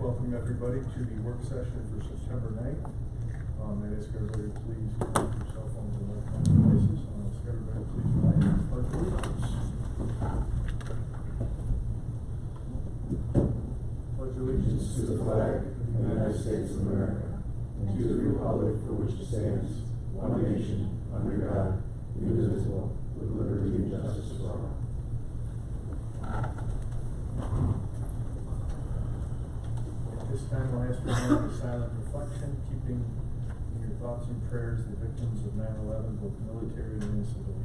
welcome everybody to the work session for September 9th. I ask everybody to please connect your cell phones and electronic devices. I'll ask everybody to please rise and pledge allegiance. Pledge allegiance to the flag of the United States of America and to the republic for which it stands, one nation, under God, indivisible, with liberty and justice for all. At this time, I'll ask for a moment of silent reflection, keeping in your thoughts and prayers the victims of 9/11, both military and civilian.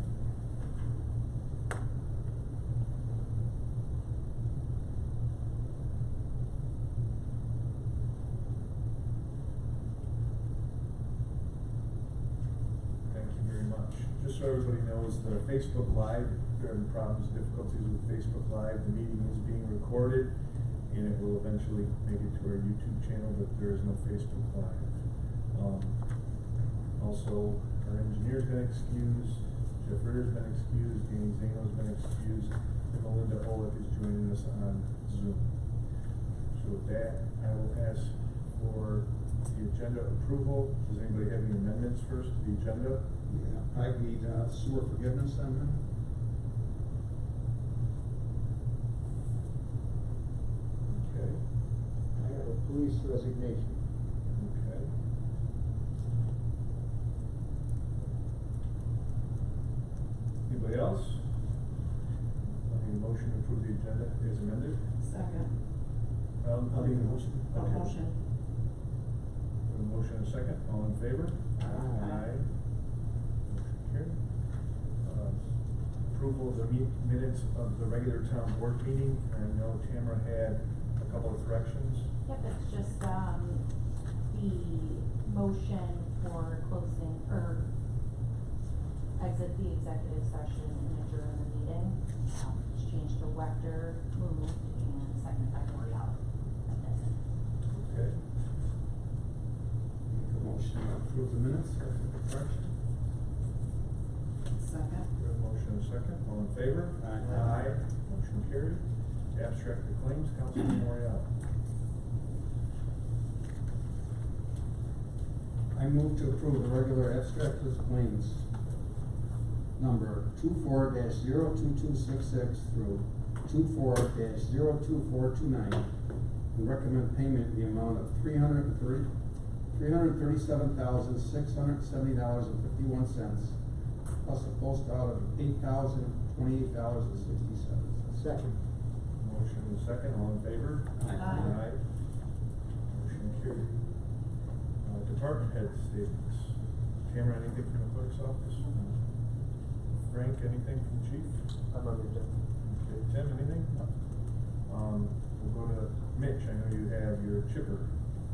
Thank you very much. Just so everybody knows, the Facebook Live, if you're having problems, difficulties with Facebook Live, the meeting is being recorded, and it will eventually make it to our YouTube channel, but there is no Facebook Live. Also, our engineer's been excused, Jeff Ritter's been excused, Danny Zano's been excused, and Melinda Olick is joining us on Zoom. So with that, I will ask for the agenda approval. Does anybody have any amendments first to the agenda? Yeah, I need sewer forgiveness on that. Okay. I have a police resignation. Okay. Anybody else? I need a motion to approve the agenda as amended. Second. I'll need a motion. A Okay. motion. We have a motion and a second. All in favor? Aye. Motion carried. Approval of the minutes of the regular town board meeting. I know Tamara had a couple of corrections. Yep, it's just, the motion for closing, or exit the executive session and adjourn the meeting. It's changed to Wechter, moved, and second by L'Oreal. That's it. Okay. Make a motion to approve the minutes with the correction. Second. We have a motion and a second. All in favor? Aye. Motion carried. Abstract of claims, Councilman L'Oreal. I move to approve the regular abstract of claims number 24-02266 through 24-02429 and recommend payment in the amount of $337,670.51 plus a post out of $8,028.67. Second. Motion and a second. All in favor? Aye. Motion carried. Department head statements. Tamara, anything from the clerk's office? Frank, anything from the chief? I'm under Jim. Okay, Tim, anything? We'll go to Mitch. I know you have your chipper.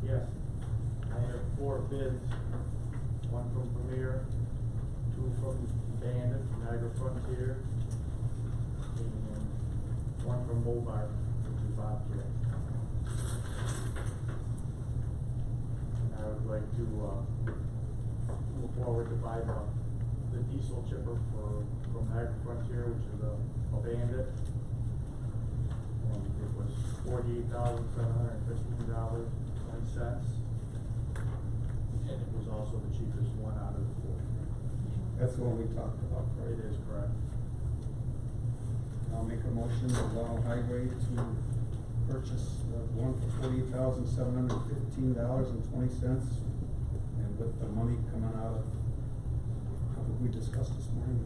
Yes, I have 4 bids, one from Premier, 2 from Bandit, from Niagara Frontier, and 1 from Mobile, which is Bobcat. And I would like to move forward to buy the diesel chipper from Niagara Frontier, which is a Bandit. And it was $48,715.20. And it was also the cheapest one out of the 4. That's the one we talked about, right? It is correct. I'll make a motion to allow Highway to purchase one for $48,715.20, and with the money coming out of, how did we discuss this morning?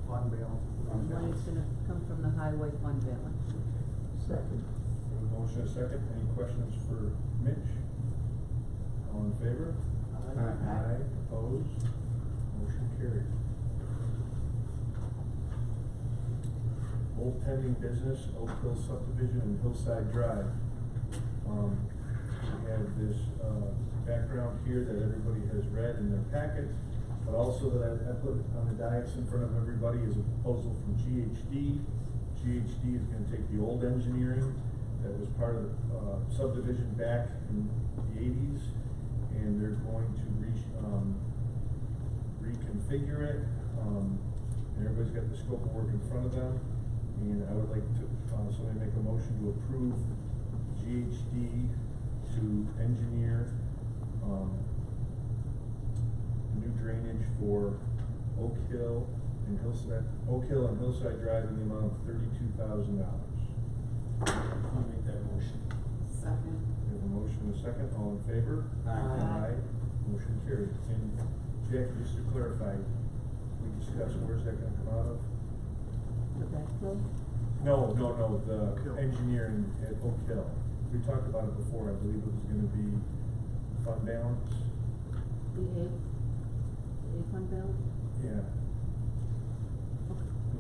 Fund balance. Fund balance. Money's gonna come from the highway fund balance. Second. We have a motion and a second. Any questions for Mitch? All in favor? Aye. Opposed? Motion carried. Old pending business, Oak Hill subdivision and Hillside Drive. We have this background here that everybody has read in their packet, but also that I put on the dais in front of everybody is a proposal from GHD. GHD is going to take the old engineering that was part of the subdivision back in the 80s, and they're going to reconfigure it. And everybody's got the scope of work in front of them, and I would like to somebody make a motion to approve GHD to engineer, new drainage for Oak Hill and Hillside Drive in the amount of $32,000. I'll make that motion. Second. We have a motion and a second, all in favor? Aye. Motion carried. And Jack, just to clarify, we discussed where's that gonna come out of? The backflow? No, the engineering at Oak Hill. We talked about it before, I believe it was gonna be fund balance. The A fund balance? Yeah.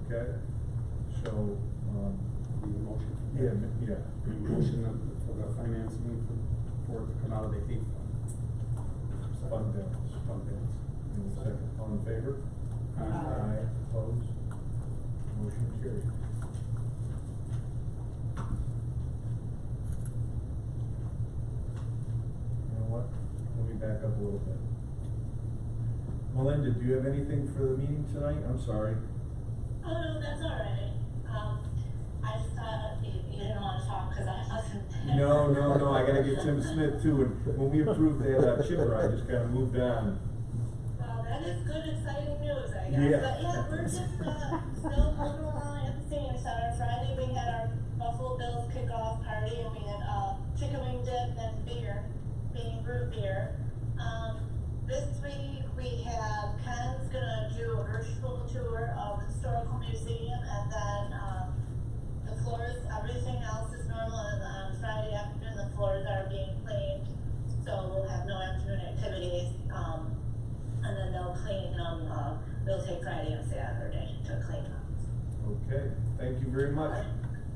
Okay, so, Need a motion? yeah. Motion for the financing for it to come out of the hay fund. Fund balance. Fund balance. And a second, all in favor? Aye. Opposed? Motion carried. You know what? Let me back up a little bit. Melinda, do you have anything for the meeting tonight? I'm sorry. Oh, no, that's all right. I just thought you didn't want to talk because I wasn't there. No, I gotta get Tim Smith too, and when we approved that chipper, I just kinda moved on. Well, that is good, exciting news, I guess. Yeah. But yeah, we're just, still moving along at the senior center. Friday, we had our Buffalo Bills kickoff party, and we had, chicken wing dip and beer, being root beer. This week, we have, Ken's gonna do a virtual tour of the historical museum, and then, the floors, everything else is normal, and on Friday afternoon, the floors are being cleaned, so we'll have no afternoon activities, and then they'll clean them, they'll take Friday and Saturday to clean them. Okay, thank you very much.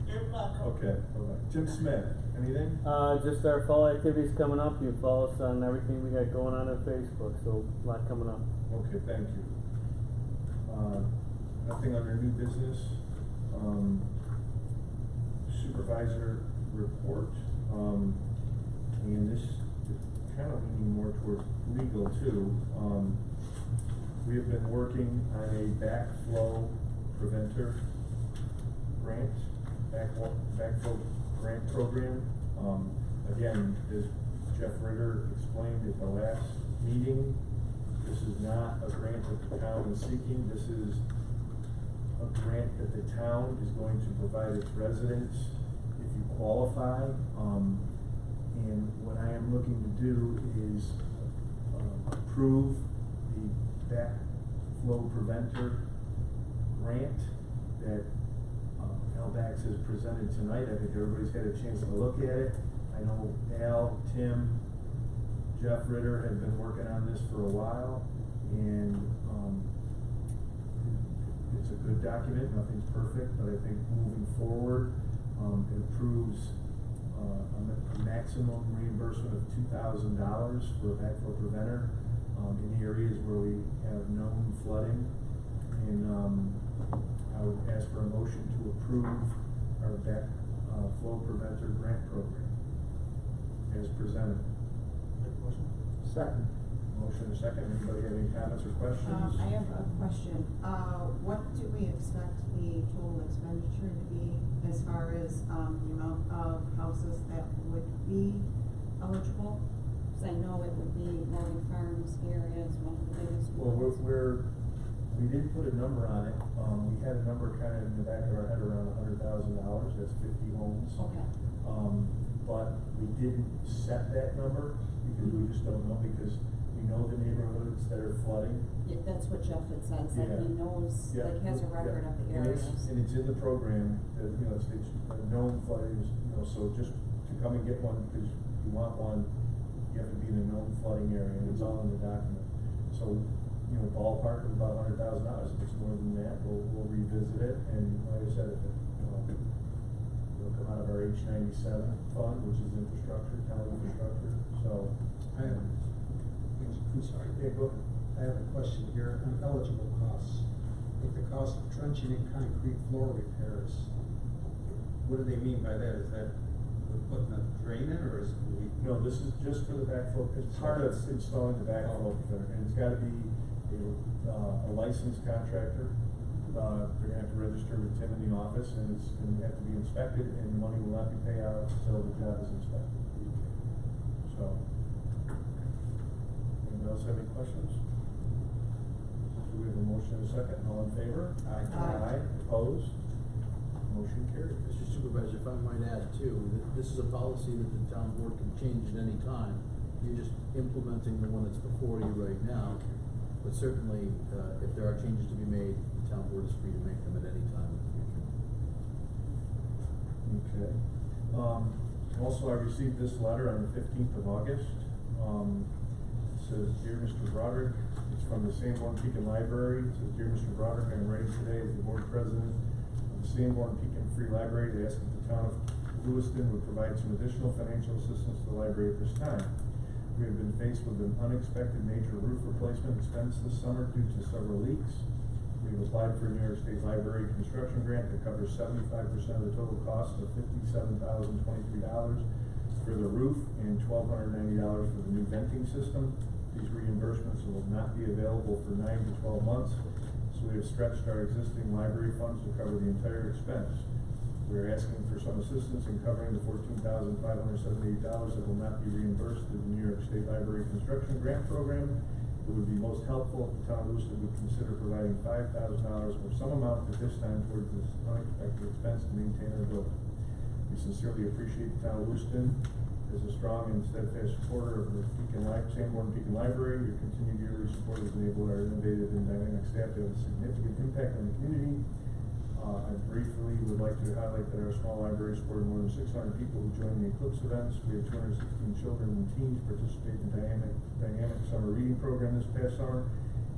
You're welcome. Okay, bye-bye. Tim Smith, anything? Just our fall activities coming up. You follow us on everything we got going on Facebook, so a lot coming up. Okay, thank you. Nothing under new business. Supervisor report, and this is kind of leaning more towards legal too. We have been working on a backflow preventer grant, backflow grant program. Again, as Jeff Ritter explained at the last meeting, this is not a grant that the town is seeking. This is a grant that the town is going to provide its residents if you qualify. And what I am looking to do is approve the backflow preventer grant that LBAX has presented tonight. I think everybody's had a chance to look at it. I know Al, Tim, Jeff Ritter have been working on this for a while, and it's a good document. Nothing's perfect, but I think moving forward, it approves a maximum reimbursement of $2,000 for a backflow preventer in the areas where we have known flooding. And I would ask for a motion to approve our backflow preventer grant program as presented. Second. Motion and second. Anybody have any comments or questions? I have a question. What do we expect the total expenditure to be as far as, the amount of houses that would be eligible? Cause I know it would be Morgan Farms area is one of the biggest Well, ones. we did put a number on it. We had a number kind of in the back of our head around $100,000. That's 50 homes. Okay. But we didn't set that number because we just don't know, because we know the neighborhoods that are flooding. Yeah, that's what Jeff had said, like Yeah. he knows, Yeah. like has a record of the And areas. it's in the program, that, you know, it's known flooding, you know, so just to come and get one, because you want one, you have to be in a known flooding area, and it's all in the document. So, you know, ballpark of about $100,000. If it's more than that, we'll revisit it, and like I said, if it, it'll come out of our H97 fund, which is infrastructure, town infrastructure, so. I'm sorry. Yeah, go ahead. I have a question here on eligible costs. Like the cost of trenching and concrete floor repairs, what do they mean by that? Is that we're putting a drain in, or is we? No, this is just for the backflow, it's part of installing the backflow preventer, and it's gotta be a licensed contractor. they're gonna have to register with Tim in the office, and it's gonna have to be inspected, and the money will not be paid out until the job is inspected. So, anyone else have any questions? Do we have a motion and a second? All in favor? Aye. Aye. Opposed? Motion carried. Mr. Supervisor, if I might add too, that this is a policy that the town board can change at any time. You're just implementing the one that's before you right now. But certainly, if there are changes to be made, the town board is free to make them at any time in the future. Okay. Also, I received this letter on the 15th of August. It says, "Dear Mr. Broderick," it's from the Sanborn Pekin Library. It says, "Dear Mr. Broderick, I'm writing today as the board president of the Sanborn Pekin Free Library to ask if the town of Lewiston would provide some additional financial assistance to the library at this time. We have been faced with an unexpected major roof replacement expense this summer due to several leaks. We have applied for a New York State Library construction grant that covers 75% of the total cost of $57,023 for the roof and $1,290 for the new venting system. These reimbursements will not be available for 9 to 12 months, so we have stretched our existing library funds to cover the entire expense. We are asking for some assistance in covering the $14,578 that will not be reimbursed through the New York State Library Construction Grant Program. It would be most helpful if the town of Lewiston would consider providing $5,000 or some amount at this time towards this unexpected expense to maintain our building. We sincerely appreciate the town of Lewiston as a strong and steadfast supporter of the Sanborn Pekin Library. Your continued yearly support has enabled our innovative and dynamic staff to have a significant impact on the community. I briefly would like to highlight that our small library supported more than 600 people who joined the Eclipse events. We had 216 children and teens participate in dynamic summer reading program this past summer,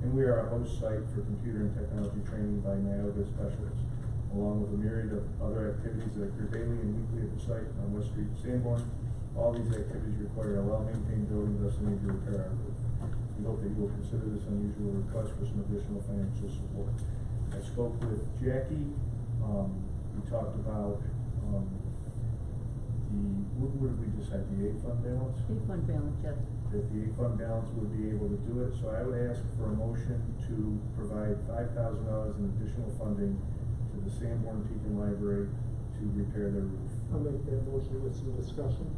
and we are a host site for computer and technology training by NIOGA specialists, along with a myriad of other activities that occur daily and weekly at the site on West Street in Sanborn. All these activities require a well-maintained building, thus need to repair our roof. We hope that you will consider this unusual request for some additional financial support. I spoke with Jackie. We talked about what did we decide, the 8 fund balance? 8 fund balance, yes. That the 8 fund balance would be able to do it, so I would ask for a motion to provide $5,000 in additional funding to the Sanborn Pekin Library to repair their roof. I'll make that motion with some discussion.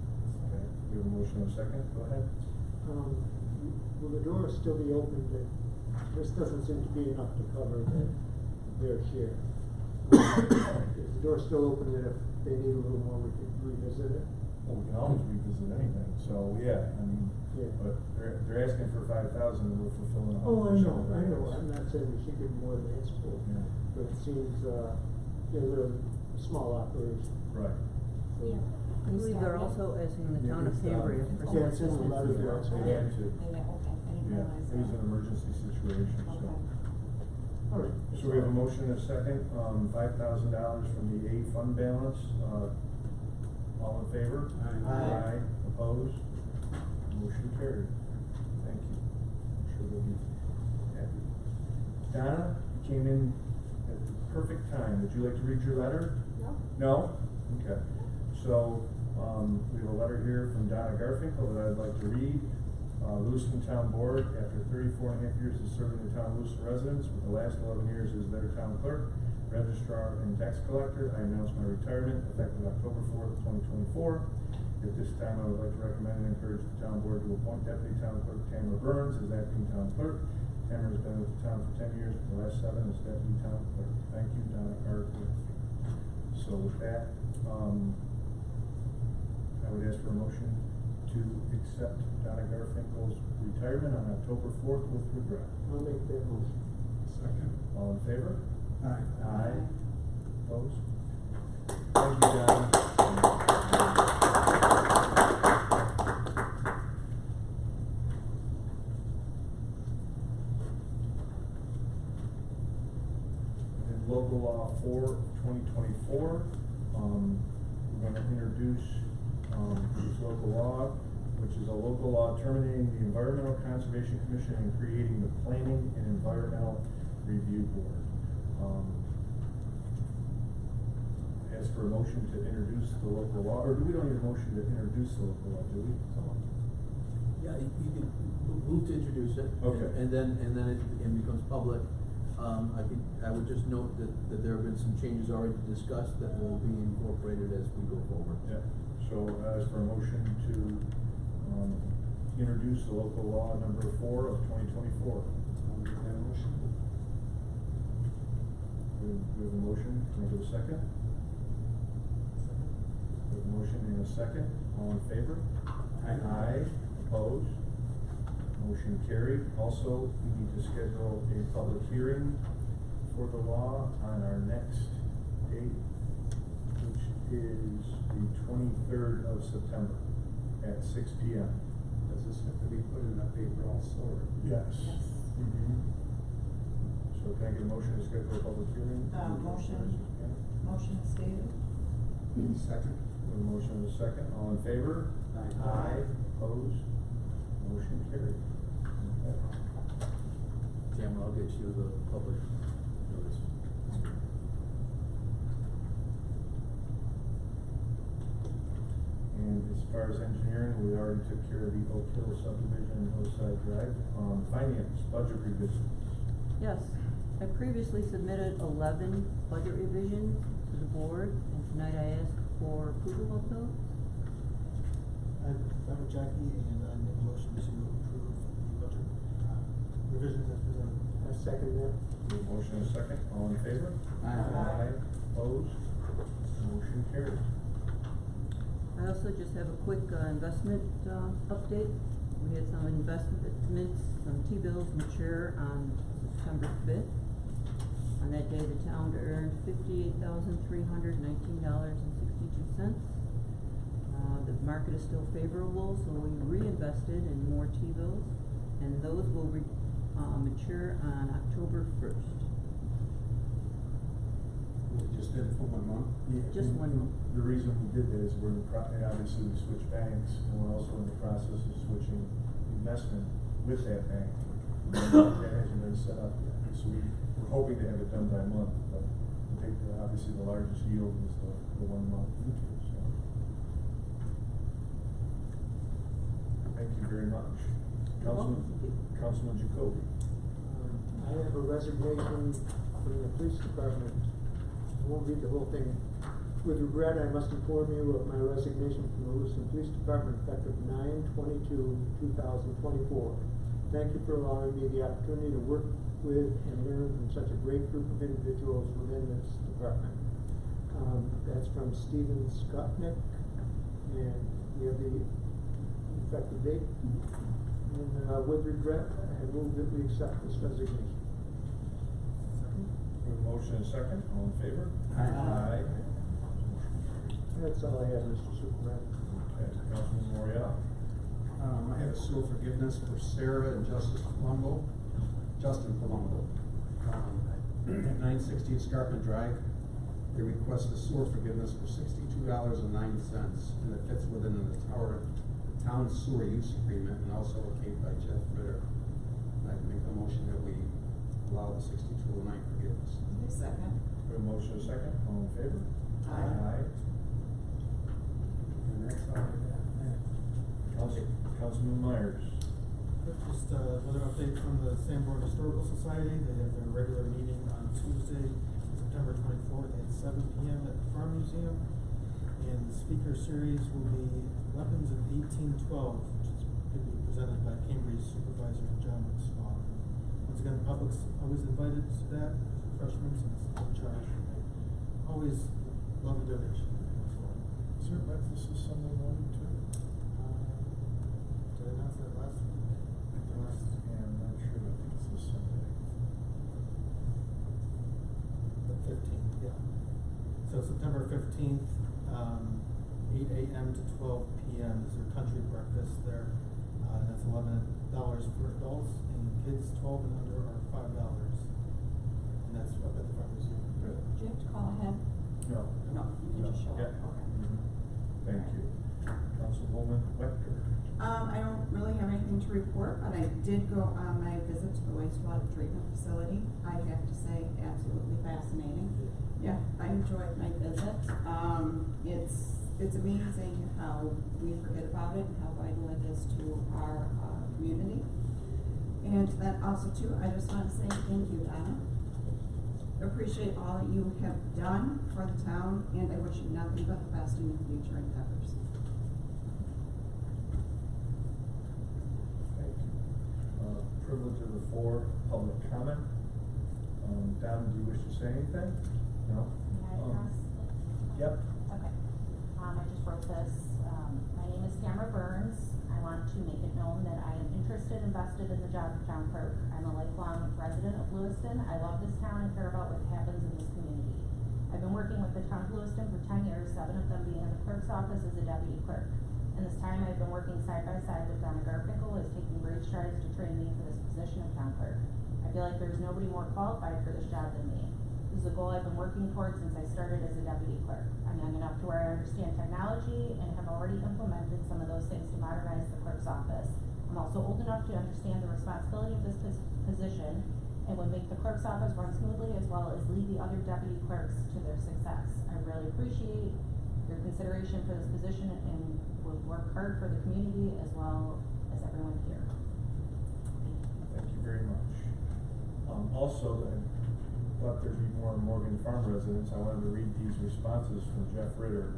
Okay, we have a motion and a second, go ahead. Will the door still be open? This doesn't seem to be enough to cover their share. Is the door still open, and if they need a little more, we could revisit it? Well, we can always revisit anything, so yeah, I mean, Yeah. but they're asking for 5,000 and we're fulfilling 100%. Oh, I know, of their needs. I'm not saying we should give more than it's for, Yeah. but it seems, they're a small operation. Right. So- Yeah. I believe they're also asking the town of Cambria for some Yeah, it's in the assistance letter as there. well. They had to. Okay, I didn't Yeah, realize it was that. an emergency situation, so. Okay. All right. So we have a motion and a second, $5,000 from the A fund balance, all in favor? Aye. Aye. Opposed? Motion carried. Thank you. I'm sure they'll be happy. Donna, you came in at the perfect time. Would you like to read your letter? No. No? Okay. So, we have a letter here from Donna Garfinkel that I'd like to read. Lewiston Town Board, after 34.5 years of serving the town of Lewiston residents, with the last 11 years as their town clerk, registrar, and tax collector, I announce my retirement effective October 4th, 2024. At this time, I would like to recommend and encourage the town board to appoint Deputy Town Clerk Tamara Burns as acting town clerk. Tamara has been with the town for 10 years, for the last 7 as Deputy Town Clerk. Thank you, Donna Garfinkel. So with that, I would ask for a motion to accept Donna Garfinkel's retirement on October 4th with regret. I'll make that motion. Second. All in favor? Aye. Aye. Opposed? Thank you, Donna. And local law 4/2024, we're gonna introduce, this local law, which is a local law terminating the Environmental Conservation Commission and creating the Planning and Environmental Review Board. Ask for a motion to introduce the local law, or we don't need a motion to introduce the local law, do we? Yeah, you can move to introduce it. Okay. And then it becomes public, I would just note that there have been some changes already discussed that will be incorporated as we go forward. Yeah, so as for a motion to, introduce the local law number 4 of 2024. I'll make that motion. We have a motion, can I get a second? We have a motion and a second, all in favor? Aye. Opposed? Motion carried. Also, we need to schedule a public hearing for the law on our next date, which is the 23rd of September at 6 p.m. Does this have to be put in the paper also, or? Yes. Yes. Mhm. So can I get a motion to schedule a public hearing? Motion stated. Second. We have a motion and a second, all in favor? Aye. Opposed? Motion carried. Okay. Tamara, I'll get you the public notice. And as far as engineering, we already took care of the Oak Hill subdivision and Hillside Drive. Finance, budget revisions. Yes, I previously submitted 11 budget revisions to the board, and tonight I ask for approval of those. I'm with Jackie, and I make a motion to approve the budget revisions as presented. I second that. We have a motion and a second, all in favor? Aye. Opposed? Motion carried. I also just have a quick investment update. We had some investments, some T-bills mature on September 5th. On that day, the town earned $58,319.62. The market is still favorable, so we reinvested in more T-bills, and those will mature on October 1st. We just did it for 1 month? Just 1 month. The reason we did that is we're in the obviously we switched banks, and we're also in the process of switching investment with that bank. That hasn't been set up yet, so we're hoping to have it done by month, but I think obviously the largest yield is the 1 month. So. Thank you very much. Councilman Jacoby. I have a resignation from the police department. I won't read the whole thing. With regret, I must inform you of my resignation from the Lewiston Police Department effective 9/22/2024. Thank you for allowing me the opportunity to work with and learn from such a great group of individuals within this department. That's from Stephen Skutnik, and we have the effective date. And with regret, I move that we accept this resignation. We have a motion and a second, all in favor? Aye. That's all I have, Mr. Superman. Okay, Councilman Morial. I have a sewer forgiveness for Sarah and Justin Palumbo. At 960 Escarpment Drive. They request a sewer forgiveness for $62.09, and it fits within the town sewer use agreement, and also came by Jeff Ritter. I'd make a motion that we allow the $62.09 forgiveness. Second. We have a motion and a second, all in favor? Aye. And that's all I have. Councilman Myers. Just another update from the Sanborn Historical Society. They have their regular meeting on Tuesday, September 24th at 7 p.m. at the Farm Museum. And the speaker series will be Weapons of 1812, which is going to be presented by Cambridge Supervisor John Swan. Once again, the public's always invited to that, refreshments, and it's no charge. Always love a donation. Is there breakfast this Sunday morning too? Did I announce that last week? Yeah, I'm not sure, I think it's this Sunday. The 15th, yeah. So September 15th, 8 a.m. to 12 p.m. is their country breakfast there. That's $11 for adults, and kids 12 and under are $5. And that's up at the Farm Museum. Good. Do you have to call ahead? No. No, you can just show up. Yeah. Okay. Mhm. Thank you. Councilwoman Wechter. I don't really have anything to report, but I did go on my visit to the wastewater treatment facility. I have to say, absolutely fascinating. Yeah, I enjoyed my visit. It's amazing how we forget about it and how vital it is to our community. And then also too, I just want to say thank you, Donna. appreciate all that you have done for the town, and I wish you nothing but the best in your future endeavors. Thank you. Privilege of the floor, public comment. Don, do you wish to say anything? No? May I address? Yep. Okay. I just wrote this. My name is Tamara Burns. I want to make it known that I am interested and vested in the job of town clerk. I'm a lifelong resident of Lewiston. I love this town and care about what happens in this community. I've been working with the town of Lewiston for 10 years, 7 of them being in the clerk's office as a deputy clerk. In this time, I've been working side by side with Donna Garfinkel, who has taken great strides to train me for this position of town clerk. I feel like there's nobody more qualified for this job than me. This is a goal I've been working towards since I started as a deputy clerk. I'm young enough to where I understand technology and have already implemented some of those things to modernize the clerk's office. I'm also old enough to understand the responsibility of this position and would make the clerk's office run smoothly as well as lead the other deputy clerks to their success. I really appreciate your consideration for this position and will work hard for the community as well as everyone here. Thank you very much. Also, I thought there'd be more Morgan Farm residents. I wanted to read these responses from Jeff Ritter,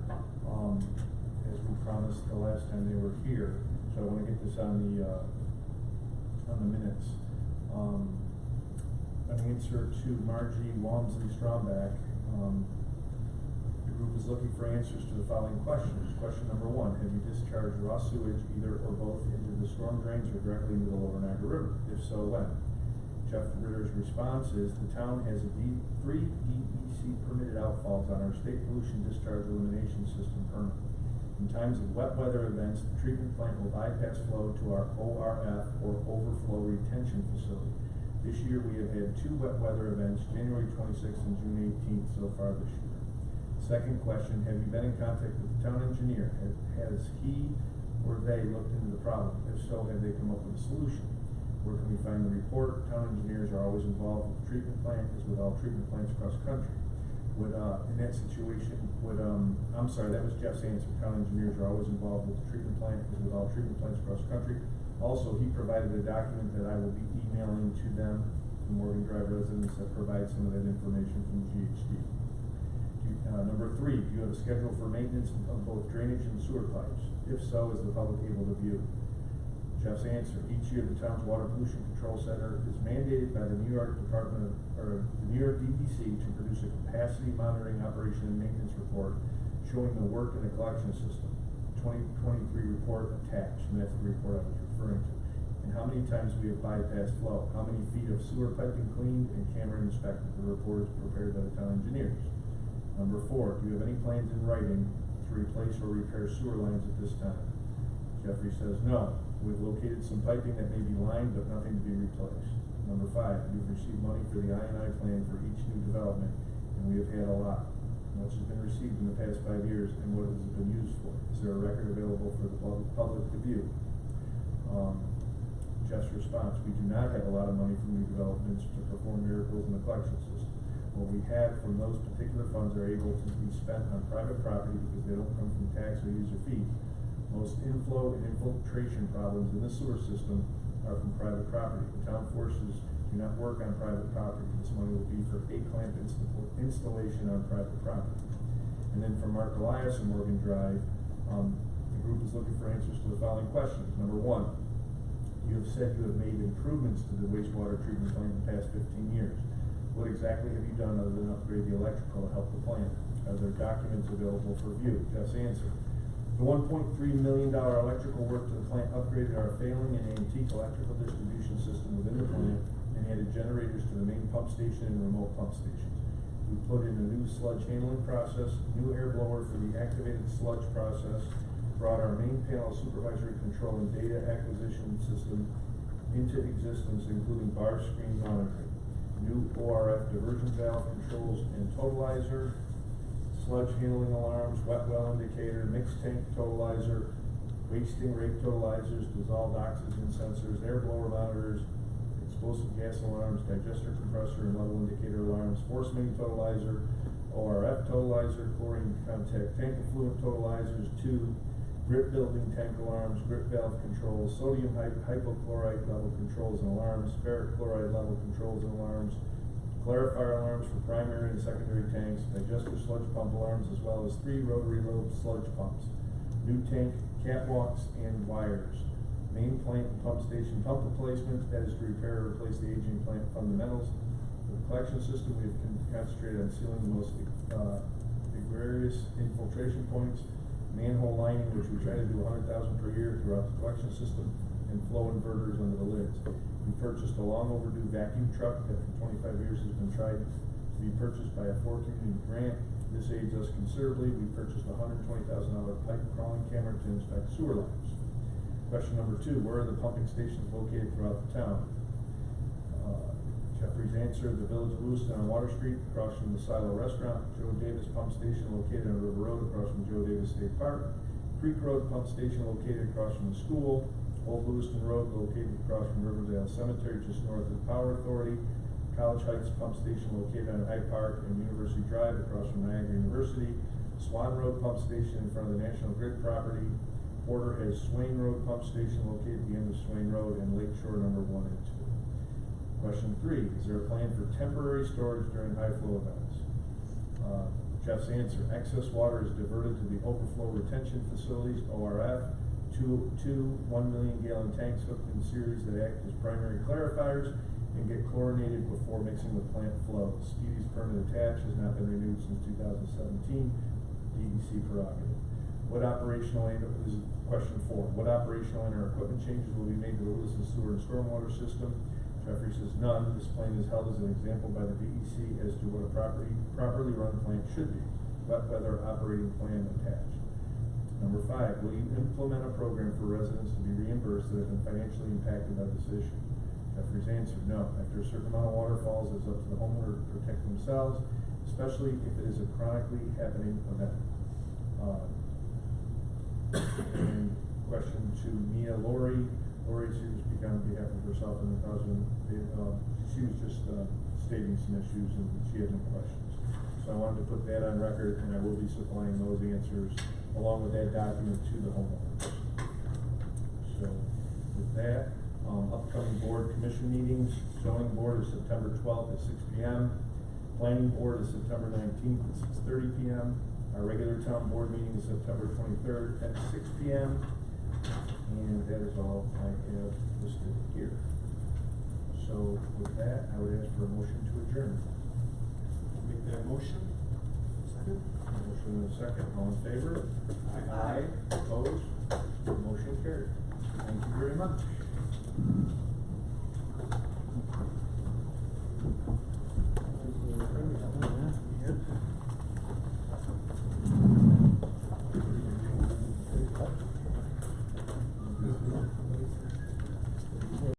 as we promised the last time they were here. So I want to get this on the minutes. An answer to Margie Walmsley Stromback. The group is looking for answers to the following questions. Question number 1, have you discharged raw sewage, either or both, into the storm drains or directly into the Lower Niagara River? If so, when? Jeff Ritter's response is, the town has 3 DEC permitted outfalls on our state pollution discharge elimination system permit. In times of wet weather events, the treatment plant will bypass flow to our ORF, or overflow retention facility. This year we have had 2 wet weather events, January 26th and June 18th so far this year. Second question, have you been in contact with the town engineer? Has he or they looked into the problem? If so, have they come up with a solution? Where can we find the report? Town engineers are always involved with the treatment plant, as with all treatment plants across the country. In that situation, I'm sorry, that was Jeff's answer. Town engineers are always involved with the treatment plant, as with all treatment plants across the country. Also, he provided a document that I will be emailing to them, the Morgan Drive residents, that provide some of that information from GHD. Number 3, do you have a schedule for maintenance of both drainage and sewer pipes? If so, is the public able to view? Jeff's answer, each year the town's Water Pollution Control Center is mandated by the New York New York DEC to produce a capacity monitoring operation and maintenance report showing the work in the collection system. 2023 report attached, and that's the report I was referring to. And how many times we have bypassed flow, how many feet of sewer piping cleaned and camera inspected. The report is prepared by the town engineers. Number 4, do you have any plans in writing to replace or repair sewer lines at this time? Jeffrey says no. We've located some piping that may be lined, but nothing to be replaced. Number 5, we've received money for the I&I plan for each new development, and we have had a lot. Much has been received in the past 5 years, and what has it been used for? Is there a record available for the public to view? Jeff's response, we do not have a lot of money from new developments to perform miracles in the collection system. What we have from those particular funds are able to be spent on private property because they don't come from tax or user fees. Most inflow and infiltration problems in the sewer system are from private property. The town forces do not work on private property. This money will be for A-clamp installation on private property. And then from Mark Elias and Morgan Drive, the group is looking for answers to the following questions. Number 1, you have said you have made improvements to the wastewater treatment plant in the past 15 years. What exactly have you done other than upgrade the electrical to help the plant? Are there documents available for view? Jeff's answer. The $1.3 million electrical work to the plant upgraded our failing and antique electrical distribution system within the plant and added generators to the main pump station and remote pump stations. We put in a new sludge handling process, new air blower for the activated sludge process, brought our main panel supervisory control and data acquisition system into existence, including bar screen monitoring, new ORF diversion valve controls and totalizer, sludge handling alarms, wet well indicator, mixed tank totalizer, wasting rate totalizers, dissolved oxygen sensors, air blower monitors, explosive gas alarms, digester compressor and level indicator alarms, force main totalizer, ORF totalizer, chlorine contact tank effluent totalizers, 2 grip building tank alarms, grip valve controls, sodium hypochlorite level controls and alarms, ferric chloride level controls and alarms, clarifier alarms for primary and secondary tanks, digester sludge pump alarms, as well as 3 rotary lobe sludge pumps, new tank catwalks and wires, main plant and pump station pump replacement, that is to repair or replace the aging plant fundamentals. For the collection system, we have concentrated on sealing the most egregious infiltration points, manhole lining, which we try to do 100,000 per year throughout the collection system, and flow inverters under the lids. We purchased a long overdue vacuum truck that for 25 years has been tried to be purchased by a 4-community grant. This aids us considerably. We purchased a $120,000 pipe crawling camera to inspect sewer lines. Question number 2, where are the pumping stations located throughout the town? Jeffrey's answer, the village of Lewiston on Water Street, across from the Silo Restaurant, Joe Davis Pump Station located on River Road, across from Joe Davis State Park, Creek Road Pump Station located across from the school, Old Lewiston Road located across from Riverdale Cemetery, just north of the Power Authority, College Heights Pump Station located on Hyde Park and University Drive across from Niagara University, Swan Road Pump Station in front of the National Grid property. Porter has Swain Road Pump Station located at the end of Swain Road and Lake Shore number 1 and 2. Question 3, is there a plan for temporary storage during high flow events? Jeff's answer, excess water is diverted to the overflow retention facilities, ORF, two 1 million gallon tanks hooked in series that act as primary clarifiers and get chlorinated before mixing with plant flow. Speedy's permit attached has not been renewed since 2017, DEC prerogative. What operational, this is question 4, what operational and or equipment changes will be made to the Lewiston sewer and stormwater system? Jeffrey says none. This plan is held as an example by the DEC as to what a properly run plant should be. Wet weather operating plan attached. Number 5, will you implement a program for residents to be reimbursed that have been financially impacted by this issue? Jeffrey's answer, no. After a certain amount of water falls, it's up to the homeowner to protect themselves, especially if it is a chronically happening event. And question to Mia Lori. Lori's here to speak on behalf of herself and her husband. She was just stating some issues and she had no questions. So I wanted to put that on record, and I will be supplying those answers along with that document to the homeowners. So with that, upcoming board commission meetings, zoning board is September 12th at 6 p.m. Planning board is September 19th at 6:30 p.m. Our regular town board meeting is September 23rd at 6 p.m. And that is all I have listed here. So with that, I would ask for a motion to adjourn. Make that motion. Second. Motion and a second. All in favor? Aye. Opposed? Motion carried. Thank you very much.